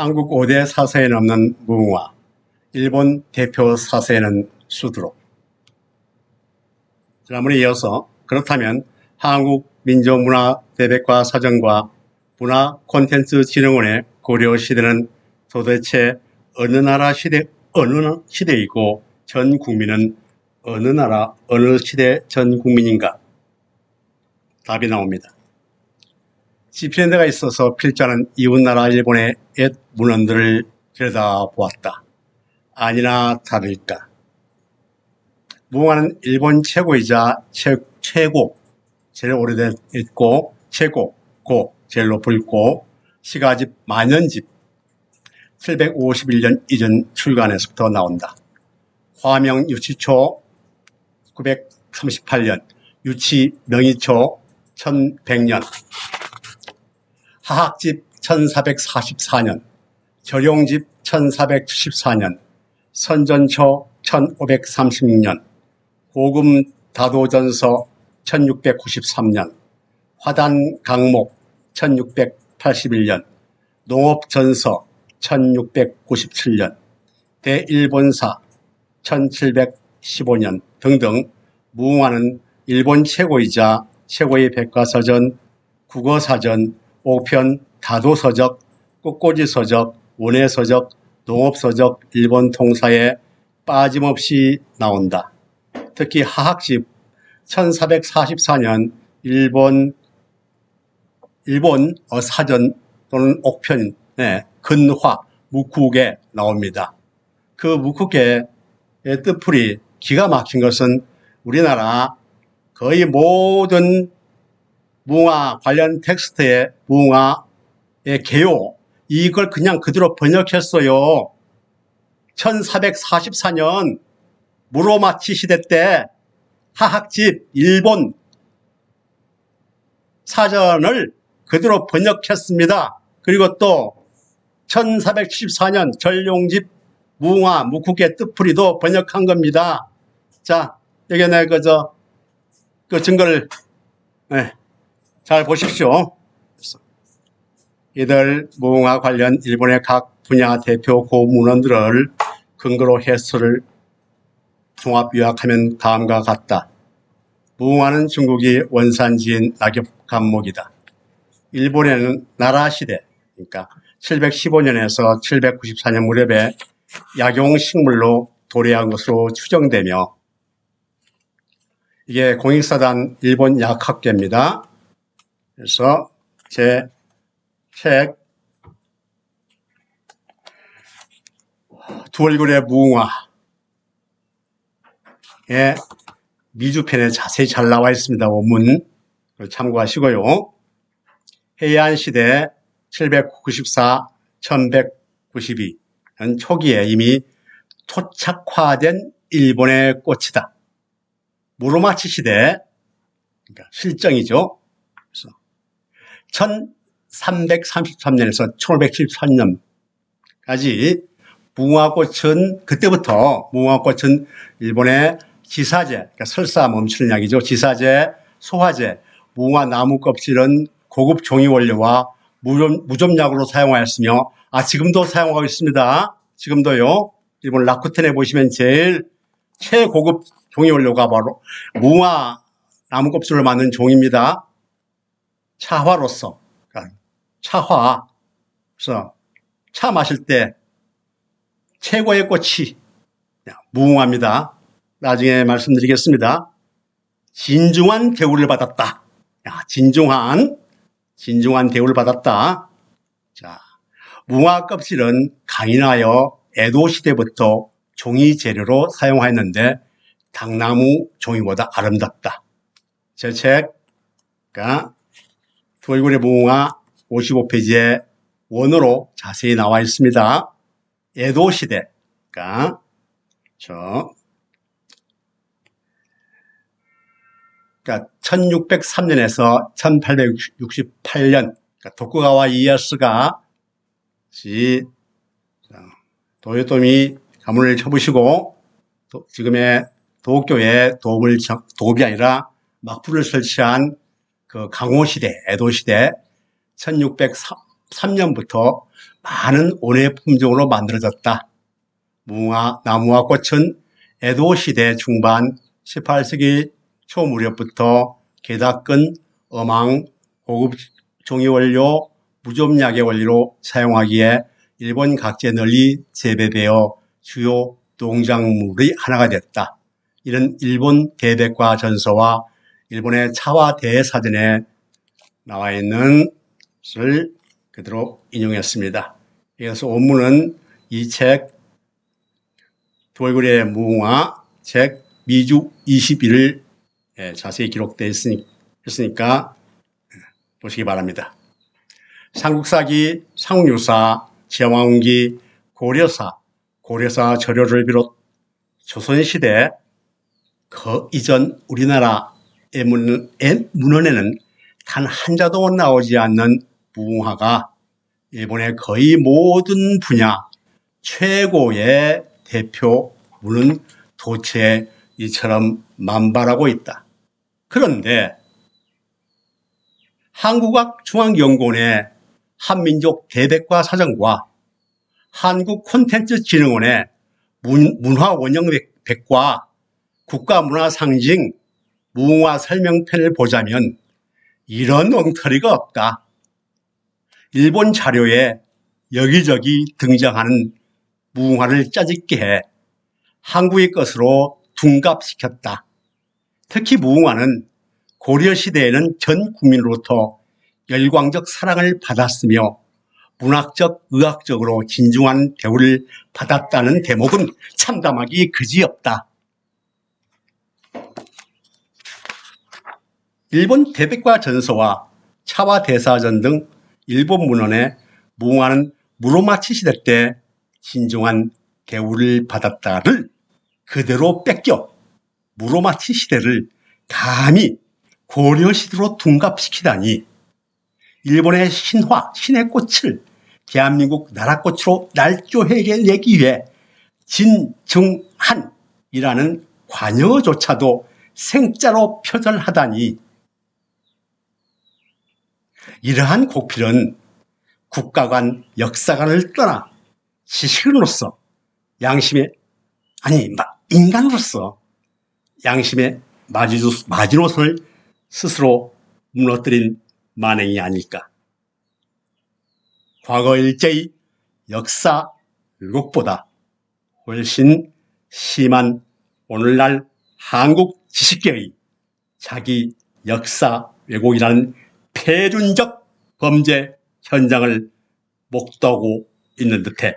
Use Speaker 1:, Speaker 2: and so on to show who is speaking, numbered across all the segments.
Speaker 1: 한국 5대 사서에 남는 무궁화, 일본 대표 사서에는 수두룩. 지난번에 이어서 그렇다면 한국민족문화대백과 사전과 문화콘텐츠진흥원의 고려시대는 도대체 어느 나라 시대, 어느 시대이고 전 국민은 어느 나라, 어느 시대 전 국민인가? 답이 나옵니다. 집필한 데가 있어서 필자는 이웃나라 일본의 옛 문헌들을 들여다보았다. 아니나 다를까. 무궁화는 일본 최고이자 최고, 제일 오래됐고 최고, 고, 제일 높을고 시가집 만연집 751년 이전 출간에서부터 나온다. 화명 유치초 938년, 유치 명의초 1100년, 하학집 1444년, 절용집 1474년, 선전초 1536년, 고금 다도전서 1693년, 화단 강목 1681년, 농업전서 1697년, 대일본사 1715년 등등 무궁화는 일본 최고이자 최고의 백과사전, 국어사전, 오편, 다도서적, 꽃꽂이서적, 원예서적, 농업서적, 일본 통사에 빠짐없이 나온다. 특히 하학집 1444년 일본 사전 또는 옥편의 근화, 묵국에 나옵니다. 그 묵국의 뜻풀이 기가 막힌 것은 우리나라 거의 모든 무궁화 관련 텍스트의 무궁화의 개요, 이걸 그냥 그대로 번역했어요. 1444년 무로마치 시대 때 하학집 일본 사전을 그대로 번역했습니다. 그리고 또 1474년 절용집 무궁화 묵국의 뜻풀이도 번역한 겁니다. 자, 여기 그 증거를 잘 보십시오. 이들 무궁화 관련 일본의 각 분야 대표 고문헌들을 근거로 해설을 종합 요약하면 다음과 같다. 무궁화는 중국이 원산지인 낙엽감목이다. 일본에는 나라시대, 그러니까 715년에서 794년 무렵에 약용식물로 도래한 것으로 추정되며, 이게 공익사단 일본 약학계입니다. 그래서 제 책 두 얼굴의 무궁화의 미주편에 자세히 잘 나와 있습니다. 원문 참고하시고요. 해안시대 794-1192는 초기에 이미 토착화된 일본의 꽃이다. 무로마치 시대, 그러니까 실정이죠. 그래서 1333년에서 1573년까지 무궁화꽃은, 그때부터 무궁화꽃은 일본의 지사제, 그러니까 설사 멈추는 약이죠. 지사제, 소화제, 무궁화 나무 껍질은 고급 종이 원료와 무좀약으로 사용하였으며, 지금도 사용하고 있습니다. 지금도요. 일본 라쿠텐에 보시면 제일 최고급 종이 원료가 바로 무궁화 나무 껍질로 만든 종입니다. 차화로서, 그러니까 차화, 그래서 차 마실 때 최고의 꽃이 무궁화입니다. 나중에 말씀드리겠습니다. 진중한 대우를 받았다. 진중한 대우를 받았다. 자, 무궁화 껍질은 강인하여 에도 시대부터 종이 재료로 사용하였는데 당나무 종이보다 아름답다. 제 책, 두 얼굴의 무궁화 55페이지에 원어로 자세히 나와 있습니다. 에도 시대, 1603년에서 1868년, 도쿠가와 이에야스가 도요토미 가문을 쳐부시고 지금의 도쿄에 도읍이 아니라 막부를 설치한 그 강호시대, 에도시대 13년부터 많은 원예 품종으로 만들어졌다. 무궁화 나무와 꽃은 에도시대 중반 18세기 초 무렵부터 게다근, 어망, 고급 종이원료, 무좀약의 원리로 사용하기에 일본 각지에 널리 재배되어 주요 농작물의 하나가 됐다. 이런 일본 대백과 전서와 일본의 차와 대사전에 나와 있는 것을 그대로 인용했습니다. 그래서 원문은 이 책 돌고래 무궁화 책 미주 21을 자세히 기록되어 있으니까 보시기 바랍니다. 삼국사기, 상류사, 제왕기, 고려사, 고려사 저료를 비롯 조선시대 그 이전 우리나라의 문헌에는 단 한자도 나오지 않는 무궁화가 일본의 거의 모든 분야 최고의 대표 문은 도체 이처럼 만발하고 있다. 그런데 한국학중앙연구원의 한민족 대백과 사전과 한국콘텐츠진흥원의 문화원형백과 국가문화상징 무궁화 설명편을 보자면 이런 엉터리가 없다. 일본 자료에 여기저기 등장하는 무궁화를 짜집게 해 한국의 것으로 둔갑시켰다. 특히 무궁화는 고려시대에는 전 국민으로부터 열광적 사랑을 받았으며 문학적, 의학적으로 진중한 대우를 받았다는 대목은 참담하기 그지없다. 일본 대백과 전서와 차와 대사전 등 일본 문헌에 무궁화는 무로마치 시대 때 진중한 대우를 받았다를 그대로 뺏겨 무로마치 시대를 감히 고려시대로 둔갑시키다니 일본의 신화, 신의 꽃을 대한민국 나라꽃으로 날조해내기 위해 진중한이라는 관여조차도 생자로 표절하다니 이러한 곡필은 국가관, 역사관을 떠나 지식인으로서 양심의 인간으로서 양심의 마지노선을 스스로 무너뜨린 만행이 아닐까. 과거 일제의 역사 왜곡보다 훨씬 심한 오늘날 한국 지식계의 자기 역사 왜곡이라는 폐륜적 범죄 현장을 목도하고 있는 듯해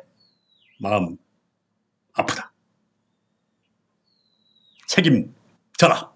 Speaker 1: 마음 아프다. 책임져라.